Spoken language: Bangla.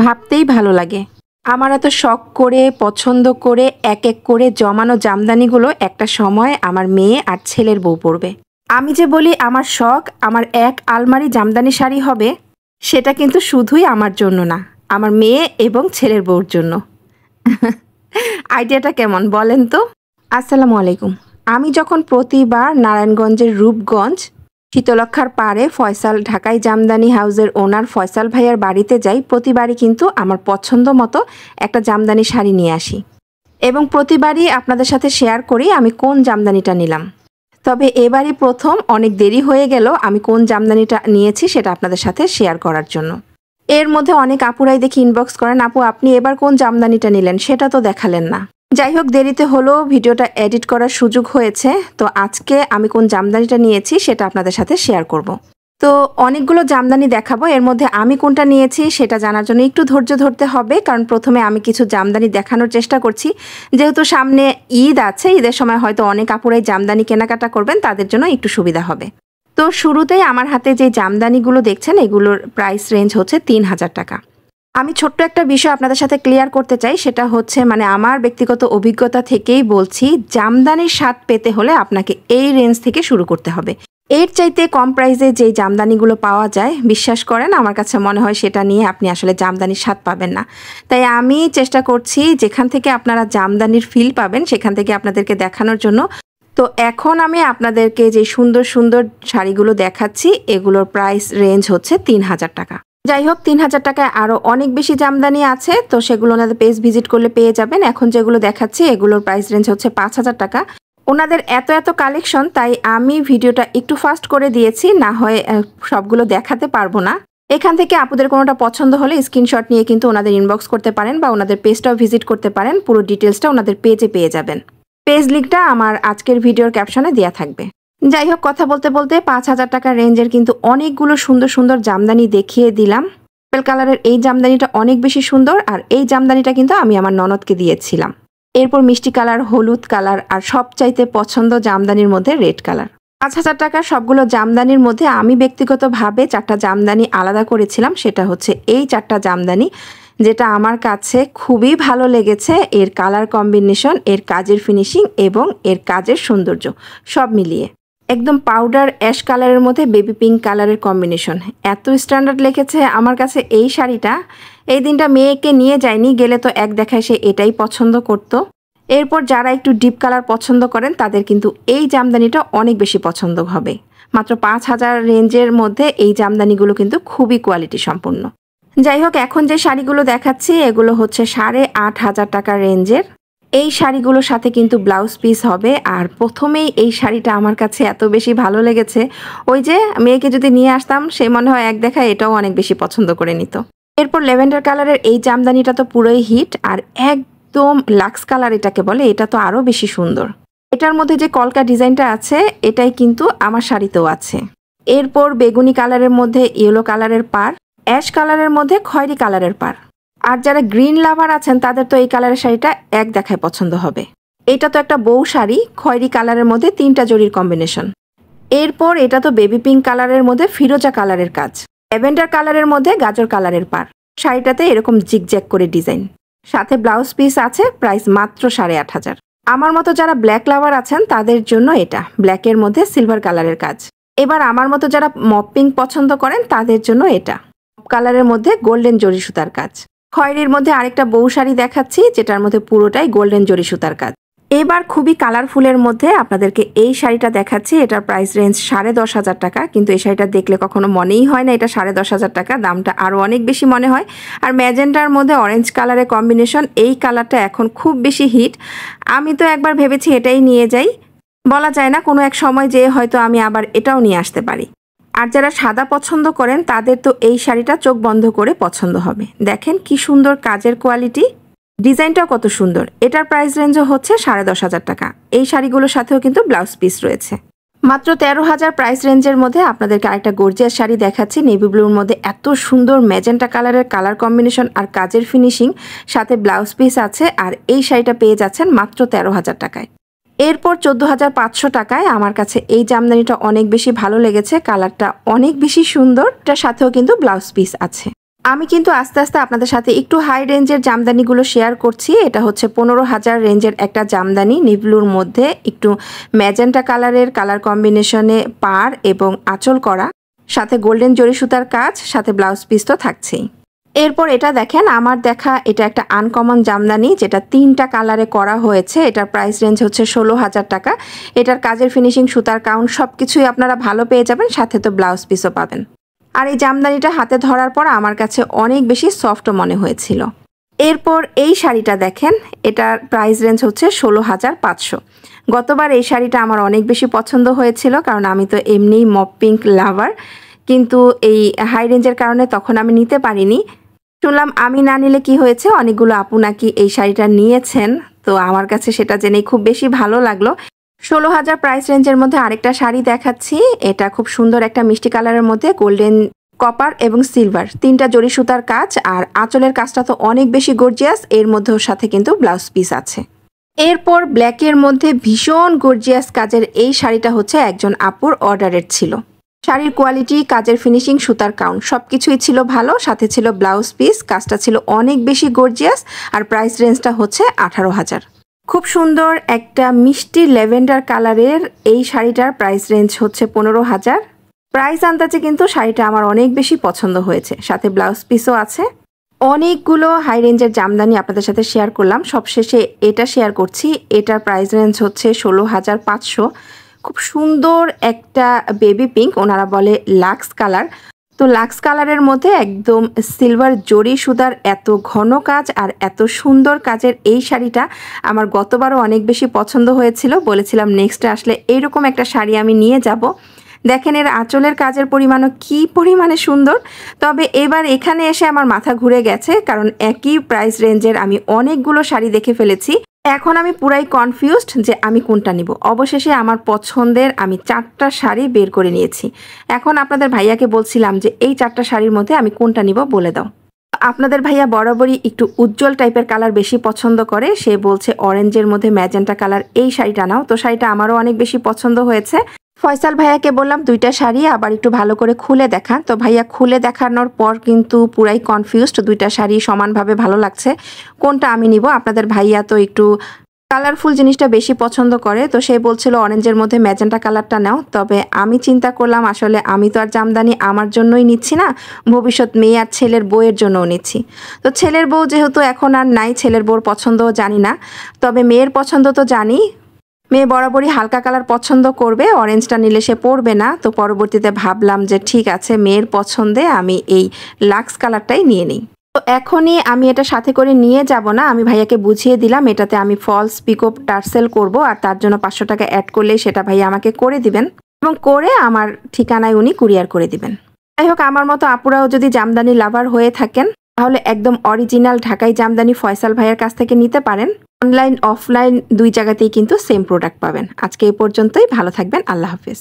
ভাবতেই ভালো লাগে। আমার এত শখ করে পছন্দ করে এক এক করে জমানো জামদানিগুলো একটা সময় আমার মেয়ে আর ছেলের বউ পরবে। আমি যে বলি আমার শখ আমার এক আলমারি জামদানি শাড়ি হবে, সেটা কিন্তু শুধুই আমার জন্য না, আমার মেয়ে এবং ছেলের বউর জন্য। আইডিয়াটা কেমন বলেন তো? আসসালামু আলাইকুম। আমি যখন প্রতিবার নারায়ণগঞ্জের রূপগঞ্জ শীতলক্ষার পাড়ে ফয়সাল ঢাকাই জামদানি হাউসের ওনার ফয়সাল ভাইয়ার বাড়িতে যাই, প্রতিবারই কিন্তু আমার পছন্দ মতো একটা জামদানি শাড়ি নিয়ে আসি এবং প্রতিবারই আপনাদের সাথে শেয়ার করি আমি কোন জামদানিটা নিলাম। তবে এবারই প্রথম অনেক দেরি হয়ে গেল আমি কোন জামদানিটা নিয়েছি সেটা আপনাদের সাথে শেয়ার করার জন্য। এর মধ্যে অনেক আপুরাই দেখি ইনবক্স করেন, আপু আপনি এবার কোন জামদানিটা নিলেন সেটা তো দেখালেন না। যাই হোক, দেরিতে হলেও ভিডিওটা এডিট করার সুযোগ হয়েছে, তো আজকে আমি কোন জামদানিটা নিয়েছি সেটা আপনাদের সাথে শেয়ার করব। তো অনেকগুলো জামদানি দেখাবো, এর মধ্যে আমি কোনটা নিয়েছি সেটা জানার জন্য একটু ধৈর্য ধরতে হবে, কারণ প্রথমে আমি কিছু জামদানি দেখানোর চেষ্টা করছি। যেহেতু সামনে ঈদ আছে, ঈদের সময় হয়তো অনেক আপুরাই জামদানি কেনাকাটা করবেন, তাদের জন্য একটু সুবিধা হবে। তো শুরুতেই আমার হাতে যে জামদানিগুলো দেখছেন এগুলোর প্রাইস রেঞ্জ হচ্ছে ৩,০০০ টাকা। আমি ছোট্ট একটা বিষয় আপনাদের সাথে ক্লিয়ার করতে চাই, সেটা হচ্ছে আমার ব্যক্তিগত অভিজ্ঞতা থেকেই বলছি, জামদানির স্বাদ পেতে হলে আপনাকে এই রেঞ্জ থেকে শুরু করতে হবে। এর চাইতে কম প্রাইসে যে জামদানিগুলো পাওয়া যায়, বিশ্বাস করেন আমার কাছে মনে হয় সেটা নিয়ে আপনি আসলে জামদানির স্বাদ পাবেন না। তাই আমি চেষ্টা করছি যেখান থেকে আপনারা জামদানির ফিল পাবেন সেখান থেকে আপনাদেরকে দেখানোর জন্য। তো এখন আমি আপনাদেরকে যে সুন্দর সুন্দর শাড়িগুলো দেখাচ্ছি এগুলোর প্রাইস রেঞ্জ হচ্ছে ৩,০০০ টাকা। যাই হোক, ৩,০০০ টাকায় আরও অনেক বেশি জামদানি আছে, তো সেগুলো ওনাদের পেজ ভিজিট করলে পেয়ে যাবেন। এখন যেগুলো দেখাচ্ছি এগুলোর প্রাইস রেঞ্জ হচ্ছে ৫,০০০ টাকা। ওনাদের এত কালেকশন, তাই আমি ভিডিওটা একটু ফাস্ট করে দিয়েছি, না হয় সবগুলো দেখাতে পারবো না। এখান থেকে আপুদের কোনোটা পছন্দ হলে স্ক্রিনশট নিয়ে কিন্তু ওনাদের ইনবক্স করতে পারেন বা ওনাদের পেজটাও ভিজিট করতে পারেন। পুরো ডিটেলসটা ওনাদের পেজে পেয়ে যাবেন। পেজ লিঙ্কটা আমার আজকের ভিডিওর ক্যাপশনে দেওয়া থাকবে। যাই হোক, কথা বলতে বলতে ৫,০০০ টাকার রেঞ্জের কিন্তু অনেকগুলো সুন্দর সুন্দর জামদানি দেখিয়ে দিলাম। পার্পল কালারের এই জামদানিটা অনেক বেশি সুন্দর, আর এই জামদানিটা কিন্তু আমি আমার ননদকে দিয়েছিলাম। এরপর মিষ্টি কালার, হলুদ কালার, আর সবচাইতে পছন্দ জামদানির মধ্যে রেড কালার। ৫,০০০ টাকার সবগুলো জামদানির মধ্যে আমি ব্যক্তিগতভাবে ৪টা জামদানি আলাদা করেছিলাম, সেটা হচ্ছে এই 4টা জামদানি, যেটা আমার কাছে খুবই ভালো লেগেছে। এর কালার কম্বিনেশন, এর কাজের ফিনিশিং এবং এর কাজের সৌন্দর্য সব মিলিয়ে একদম পাউডার অ্যাশ কালারের মধ্যে বেবি পিঙ্ক কালারের কম্বিনেশন এত স্ট্যান্ডার্ড লেগেছে আমার কাছে এই শাড়িটা। এই দিনটা মেয়েকে নিয়ে যায়নি, গেলে তো এক দেখায় সে এটাই পছন্দ করত। এরপর যারা একটু ডিপ কালার পছন্দ করেন তাদের কিন্তু এই জামদানিটা অনেক বেশি পছন্দ হবে। মাত্র ৫,০০০ রেঞ্জের মধ্যে এই জামদানিগুলো কিন্তু খুবই কোয়ালিটি সম্পন্ন। যাই হোক, এখন যে শাড়িগুলো দেখাচ্ছি এগুলো হচ্ছে ৮,৫০০ টাকা রেঞ্জের। এই শাড়িগুলোর সাথে কিন্তু ব্লাউজ পিস হবে। আর প্রথমেই এই শাড়িটা আমার কাছে এত বেশি ভালো লেগেছে, ওই যে মেয়েকে যদি নিয়ে আসতাম সে মনে হয় এক দেখায় এটাও অনেক বেশি পছন্দ করে নিত। এরপর ল্যাভেন্ডার কালারের এই জামদানিটা তো পুরোই হিট, আর একদম লাক্স কালার এটাকে বলে, এটা তো আরও বেশি সুন্দর। এটার মধ্যে যে কলকা ডিজাইনটা আছে এটাই কিন্তু আমার শাড়িতেও আছে। এরপর বেগুনি কালারের মধ্যে ইয়েলো কালারের পাড়, অ্যাশ কালারের মধ্যে খয়েরি কালারের পাড়। আর যারা গ্রিন লাভার আছেন তাদের তো এই কালারের শাড়িটা এক দেখায় পছন্দ হবে। এটা তো একটা বউ শাড়ি, খয়েরি কালারের মধ্যে 3টা জরির কম্বিনেশন। এরপর এটা তো বেবি পিঙ্ক কালারের মধ্যে ফিরোজা কালারের কাজ, ল্যাভেন্ডার কালারের মধ্যে গাজর কালারের পাড়। শাড়িটাতে এরকম জিগজ্যাগ করে ডিজাইন, সাথে ব্লাউজ পিস আছে, প্রাইস মাত্র ৮,৫০০। আমার মতো যারা ব্ল্যাক লাভার আছেন তাদের জন্য এটা ব্ল্যাকের মধ্যে সিলভার কালারের কাজ। এবার আমার মতো যারা মপ পিঙ্ক পছন্দ করেন তাদের জন্য এটা কালারের মধ্যে গোল্ডেন জরি সুতার কাজ। খয়েরির মধ্যে আরেকটা বউ শাড়ি দেখাচ্ছি যেটার মধ্যে পুরোটাই গোল্ডেন জরি সুতার কাজ। এবার খুবই কালারফুলের মধ্যে আপনাদেরকে এই শাড়িটা দেখাচ্ছি। এটার প্রাইস রেঞ্জ ১০,৫০০ টাকা, কিন্তু এই শাড়িটা দেখলে কখনো মনেই হয় না এটা ১০,৫০০ টাকা, দামটা আরও অনেক বেশি মনে হয়। আর ম্যাজেন্টার মধ্যে অরেঞ্জ কালারের কম্বিনেশন, এই কালারটা এখন খুব বেশি হিট। আমি তো একবার ভেবেছি এটাই নিয়ে যাই, বলা যায় না কোনো এক সময় যে হয়তো আমি আবার এটাও নিয়ে আসতে পারি। আর যারা সাদা পছন্দ করেন তাদের তো এই শাড়িটা চোখ বন্ধ করে পছন্দ হবে। দেখেন কি সুন্দর কাজের কোয়ালিটি, ডিজাইনটাও কত সুন্দর। এটার প্রাইস রেঞ্জও হচ্ছে ১০,৫০০ টাকা। এই শাড়িগুলোর সাথেও কিন্তু ব্লাউজ পিস রয়েছে। মাত্র ১৩,০০০ প্রাইস রেঞ্জের মধ্যে আপনাদেরকে আরেকটা গর্জিয়াস শাড়ি দেখাচ্ছি। নেভি ব্লুর মধ্যে এত সুন্দর ম্যাজেন্টা কালারের কালার কম্বিনেশন আর কাজের ফিনিশিং, সাথে ব্লাউজ পিস আছে। আর এই শাড়িটা পেয়ে যাচ্ছেন মাত্র ১৩,০০০ টাকায়। এরপর ১৪,৫০০ টাকায় আমার কাছে এই জামদানিটা অনেক বেশি ভালো লেগেছে, কালারটা অনেক বেশি সুন্দর, এটার সাথেও কিন্তু ব্লাউজ পিস আছে। আমি কিন্তু আস্তে আস্তে আপনাদের সাথে একটু হাই রেঞ্জের জামদানিগুলো শেয়ার করছি। এটা হচ্ছে 15,000 রেঞ্জের একটা জামদানি, নিভলুর মধ্যে একটু ম্যাজেন্টা কালারের কালার কম্বিনেশনে পাড় এবং আঁচল করা, সাথে গোল্ডেন জরি সুতার কাজ, সাথে ব্লাউজ পিস তো থাকছেই। এরপর এটা দেখেন, আমার দেখা এটা একটা আনকমন জামদানি, যেটা 3টা কালারে করা হয়েছে। এটার প্রাইস রেঞ্জ হচ্ছে 16,000 টাকা। এটার কাজের ফিনিশিং, সুতার কাউন্ট সব কিছুই আপনারা ভালো পেয়ে যাবেন, সাথে তো ব্লাউজ পিসও পাবেন। আর এই জামদানিটা হাতে ধরার পর আমার কাছে অনেক বেশি সফট মনে হয়েছিল। এরপর এই শাড়িটা দেখেন, এটার প্রাইস রেঞ্জ হচ্ছে 16,500। গতবার এই শাড়িটা আমার অনেক বেশি পছন্দ হয়েছিল, কারণ আমি তো এমনিই মপ পিঙ্ক লাভার, কিন্তু এই হাই রেঞ্জের কারণে তখন আমি নিতে পারিনি। শুনলাম আমি না নিলে কি হয়েছে, অনেকগুলো আপু নাকি এই শাড়িটা নিয়েছেন, তো আমার কাছে সেটা জেনেই খুব বেশি ভালো লাগলো। 16,000 প্রাইস রেঞ্জের মধ্যে আরেকটা শাড়ি দেখাচ্ছি। এটা খুব সুন্দর একটা মিষ্টি কালারের মধ্যে গোল্ডেন, কপার এবং সিলভার 3টা জরি সুতার কাজ, আর আঁচলের কাজটা তো অনেক বেশি গর্জিয়াস, এর মধ্যে ওর সাথে কিন্তু ব্লাউজ পিস আছে। এরপর ব্ল্যাকের মধ্যে ভীষণ গর্জিয়াস কাজের এই শাড়িটা হচ্ছে একজন আপুর অর্ডারের ছিল। শাড়ির কোয়ালিটি, কাজের ফিনিশিং, সুতার কাউন্ট সব কিছুই ছিল ভালো, সাথে ছিল ব্লাউজ পিস, কাজটা ছিল অনেক বেশি গর্জিয়াস, আর প্রাইস রেঞ্জটা হচ্ছে 18,000। খুব সুন্দর একটা মিষ্টি ল্যাভেন্ডার কালারের এই শাড়িটার প্রাইস রেঞ্জ হচ্ছে 15,000। প্রাইস আন্দাজে কিন্তু শাড়িটা আমার অনেক বেশি পছন্দ হয়েছে, সাথে ব্লাউজ পিসও আছে। অনেকগুলো হাই রেঞ্জের জামদানি আপনাদের সাথে শেয়ার করলাম, সবশেষে এটা শেয়ার করছি। এটার প্রাইস রেঞ্জ হচ্ছে 16,500। খুব সুন্দর একটা বেবি পিঙ্ক, ওনারা বলে লাক্স কালার। তো লাক্স কালারের মধ্যে একদম সিলভার জরি সুতার এত ঘন কাজ আর এত সুন্দর কাজের এই শাড়িটা আমার গতবারও অনেক বেশি পছন্দ হয়েছিল। বলেছিলাম নেক্সটে আসলে এইরকম একটা শাড়ি আমি নিয়ে যাব। দেখেন এর আঁচলের কাজের পরিমাণও কি পরিমাণে সুন্দর। তবে এবার এখানে এসে আমার মাথা ঘুরে গেছে, কারণ একই প্রাইস রেঞ্জের আমি অনেকগুলো শাড়ি দেখে ফেলেছি। এখন আমি পুরাই কনফিউজড যে আমি কোনটা নিব। অবশেষে আমার পছন্দের আমি 4টা শাড়ি বের করে নিয়েছি। এখন আপনাদের ভাইয়াকে বলছিলাম যে এই 4টা শাড়ির মধ্যে আমি কোনটা নিব বলে দাও। আপনাদের ভাইয়া বরাবরই একটু উজ্জ্বল টাইপের কালার বেশি পছন্দ করে। সে বলছে অরেঞ্জের মধ্যে ম্যাজেন্টা কালার এই শাড়িটা নাও। তো শাড়িটা আমারও অনেক বেশি পছন্দ হয়েছে। ফয়সাল ভাইয়াকে বললাম 2টা শাড়ি আবার একটু ভালো করে খুলে দেখান। তো ভাইয়া খুলে দেখানোর পর কিন্তু পুরাই কনফিউজড, 2টা শাড়ি সমানভাবে ভালো লাগছে, কোনটা আমি নিব। আপনাদের ভাইয়া তো একটু কালারফুল জিনিসটা বেশি পছন্দ করে, তো সে বলছিল অরেঞ্জের মধ্যে ম্যাজেন্টা কালারটা নাও। তবে আমি চিন্তা করলাম আসলে আমি তো আর জামদানি আমার জন্যই নিচ্ছি না, ভবিষ্যৎ মেয়ে আর ছেলের বউয়ের জন্যও নিচ্ছি। তো ছেলের বউ যেহেতু এখন আর নাই, ছেলের বউর পছন্দও জানি না, তবে মেয়ের পছন্দ তো জানি। মেয়ে বরাবরই হালকা কালার পছন্দ করবে, অরেঞ্জটা নিলে সে পরবে না। তো পরবর্তীতে ভাবলাম যে ঠিক আছে, মেয়ের পছন্দে আমি এই লাক্স কালারটাই নিয়ে নিই। তো এখনই আমি এটা সাথে করে নিয়ে যাব না, আমি ভাইয়াকে বুঝিয়ে দিলাম এটাতে আমি ফলস পিকো টার্সেল করব, আর তার জন্য 500 টাকা অ্যাড করলেই সেটা ভাইয়া আমাকে করে দিবেন, এবং করে আমার ঠিকানায় উনি কুরিয়ার করে দিবেন। যাই হোক, আমার মতো আপুরাও যদি জামদানি লাভার হয়ে থাকেন, তাহলে একদম অরিজিনাল ঢাকাই জামদানি ফয়সাল ভাইয়ের কাছ থেকে নিতে পারেন। অনলাইন অফলাইন 2 জায়গাতেই কিন্তু সেম প্রোডাক্ট পাবেন। আজকে এই পর্যন্তই, ভালো থাকবেন, আল্লাহ হাফেজ।